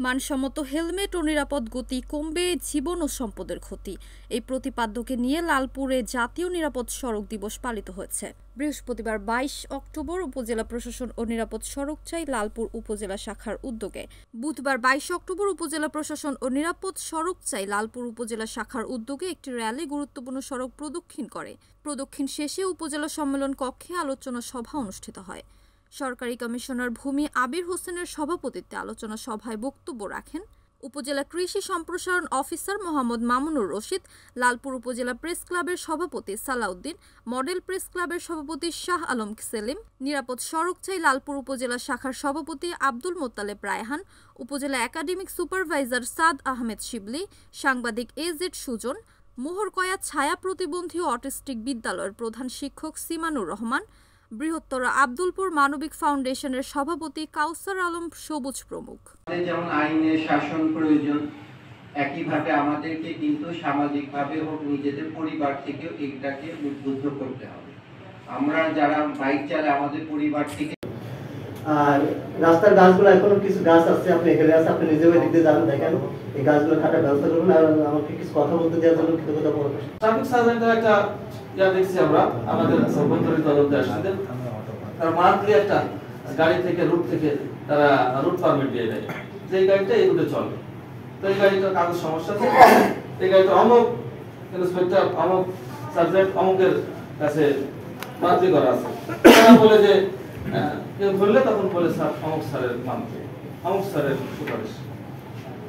মানসম্মত হেলমেট ও নিরাপদ গতি কমবে জীবন ও সম্পদের ক্ষতি। এই প্রতিপাদ্যকে নিয়ে লালপুরে জাতীয় নিরাপদ সড়ক দিবস পালিত হয়েছে। বৃহস্পতিবার 22 অক্টোবর উপজেলা প্রশাসন ও নিরাপদ সড়ক চাই লালপুর উপজেলা শাখার উদ্যোগে। বুধবার 22 অক্টোবর উপজেলা প্রশাসন ও নিরাপদ সড়ক চাই লালপুর উপজেলা শাখার উদ্যোগে একটি র্যালি গুরুত্বপূর্ণ সড়ক প্রদক্ষিণ করে। প্রদক্ষিণ শেষে উপজেলা সম্মেলন কক্ষে আলোচনা সভা অনুষ্ঠিত হয়। সরকারি কমিশনার ভূমি আবির হোসেনের সভাপতিত্বে আলোচনা সভায় বক্তব্য রাখেন উপজেলা কৃষি সম্প্রসারণ অফিসার মোহাম্মদ মামুনুর রশিদ, লালপুর উপজেলা প্রেস ক্লাবের সভাপতি সালাউদ্দিন, মডেল প্রেস ক্লাবের সভাপতি শাহ আলম সেলিম, নিরাপদ সড়ক চাই লালপুর উপজেলা শাখার সভাপতি আব্দুল মোত্তালেব রায়হান, উপজেলা একাডেমিক সুপারভাইজার সাদ আহমেদ শিবলি, সাংবাদিক এজেড সুজন, মোহরকয়া ছায়া প্রতিবন্ধী ও অটিস্টিক বিদ্যালয়ের প্রধান শিক্ষক সিমানুর রহমান, বৃহত্তর আব্দুলপুর মানবিক ফাউন্ডেশনের সভাপতি কাউসার আলম সবুজ প্রমুখ। যেমন আইনের শাসন প্রয়োজন, একইভাবে আমাদেরকে কিন্তু সামাজিকভাবে হোক নিজেদের পরিবার থেকেও এটাকে উদ্বুদ্ধ করতে হবে। আমরা যারা বাইক চালাই আমাদের পরিবার থেকে। আর রাস্তার গাছগুলো এখনো কিছু গাছ আছে, আপনি এখানে আছে, আপনি নিজেও এদিক দিয়ে যাবেন, দেখেন এই গাছগুলো কাটার ব্যবস্থা করবেন। আর আমাকে কিছু কথা বলতে দেওয়ার জন্য কৃতজ্ঞতা প্রকাশ। ট্রাফিক সার্জেন্টের একটা দেখছি আমরা আমাদের সর্বন্তরী তদন্তে আসছে, তারা মান্থলি একটা গাড়ি থেকে রুট থেকে তারা রুট পারমিট দিয়ে দেয় যে এই গাড়িটা এই রুটে চলে। তো এই গাড়িটার কাগজ সমস্যা আছে, এই গাড়িটা অমুক ইন্সপেক্টর অমুক সাবজেক্ট অমুকের কাছে মান্থলি করা আছে। তারা বলে যে কেউ ধরলে তখন বলে স্যার অমুক স্যারের মান্থলি, অমুক স্যারের সুপারিশ,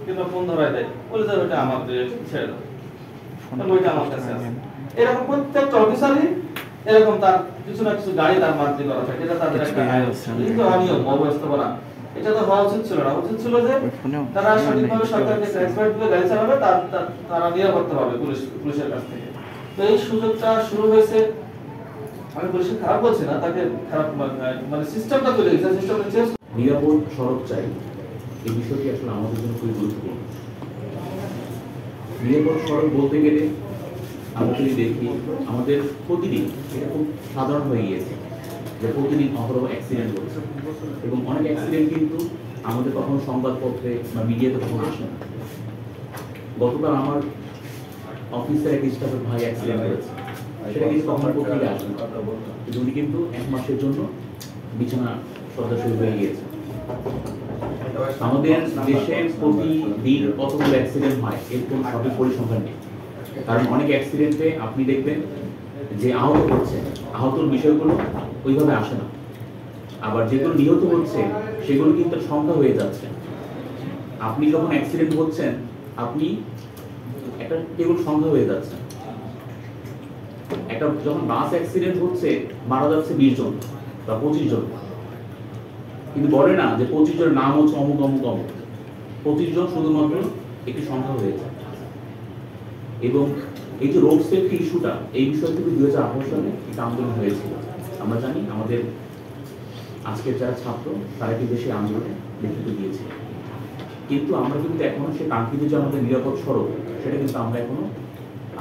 কিংবা ফোন ধরায় দেয় বলে যে ওইটা আমার ছেড়ে দাও, ওইটা আমার কাছে আছে। এরকম প্রত্যেকটা অফিসারই এরকম তার কিছু না কিছু গাড়ি তার মান্থলি করা থাকে। এটা তাদের একটা কিন্তু অনিয়ম, অব্যবস্থাপনা। এটা তো হওয়া উচিত ছিল না। উচিত ছিল যে তারা সঠিকভাবে সরকারকে ট্রান্সপারেন্ট করে গাড়ি চালাবে, তারা নিরাপত্তা পাবে পুলিশের কাছ থেকে। তো এই সুযোগটা শুরু হয়েছে, আমি পুলিশের খারাপ বলছি না, তাকে খারাপ মানে সিস্টেমটা চলে গেছে, সিস্টেমটা চেঞ্জ। নিরাপদ সড়ক চাই এই বিষয়টি আসলে আমাদের জন্য খুবই গুরুত্বপূর্ণ। নিরাপদ সড়ক বলতে গেলে আমরা যদি দেখি আমাদের প্রতিদিন এটা খুব সাধারণ হয়ে গিয়েছে যে প্রতিদিন অহরহ অ্যাক্সিডেন্ট হচ্ছে, এবং অনেক অ্যাক্সিডেন্ট কিন্তু আমাদের কখনো সংবাদপত্রে বা মিডিয়াতে কখনো আসে না। গতকাল আমার অফিসের এক স্টাফের ভাই অ্যাক্সিডেন্ট হয়েছে, সেটা কিন্তু কখনো পত্রিকা আসে না, কিন্তু উনি কিন্তু 1 মাসের জন্য বিছানা সদস্য হয়ে গিয়েছে। আমাদের দেশে প্রতিদিন কতগুলো অ্যাক্সিডেন্ট হয় এর কোনো সঠিক পরিসংখ্যান নেই, কারণ অনেক অ্যাক্সিডেন্টে আপনি দেখবেন যে আহত হচ্ছে, আহতর বিষয়গুলো ওইভাবে আসে না, আবার যেগুলো নিহত হচ্ছে সেগুলো কিন্তু সংখ্যা হয়ে যাচ্ছে। আপনি যখন অ্যাক্সিডেন্ট হচ্ছেন আপনি একটা কেবল সংখ্যা হয়ে যাচ্ছে। একটা যখন বাস অ্যাক্সিডেন্ট হচ্ছে মারা যাচ্ছে 20 জন বা 25 জন, কিন্তু বলে না যে 25 জনের নাম হচ্ছে অমুক অমুক অমুক। 25 জন শুধুমাত্র একটি সংখ্যা হয়ে যায়। এবং এই যে রোড সেফটি ইস্যুটা, এই বিষয় থেকে 2018 সালে একটা আন্দোলন হয়েছিল। আমরা জানি আমাদের আজকের যারা ছাত্র তারা কিন্তু সেই আন্দোলনে নেতৃত্ব দিয়েছে, কিন্তু আমরা কিন্তু এখনো সে কাঙ্ক্ষিত যে আমাদের নিরাপদ সড়ক সেটা কিন্তু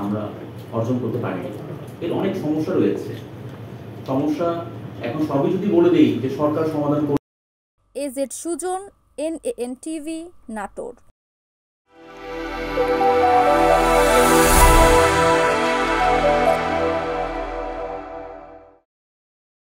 আমরা অর্জন করতে পারিনি। এর অনেক সমস্যা রয়েছে। সমস্যা এখন সবই যদি বলে দেই যে সরকার সমাধান করবে। A Z Sujan, NAN TV, Natore.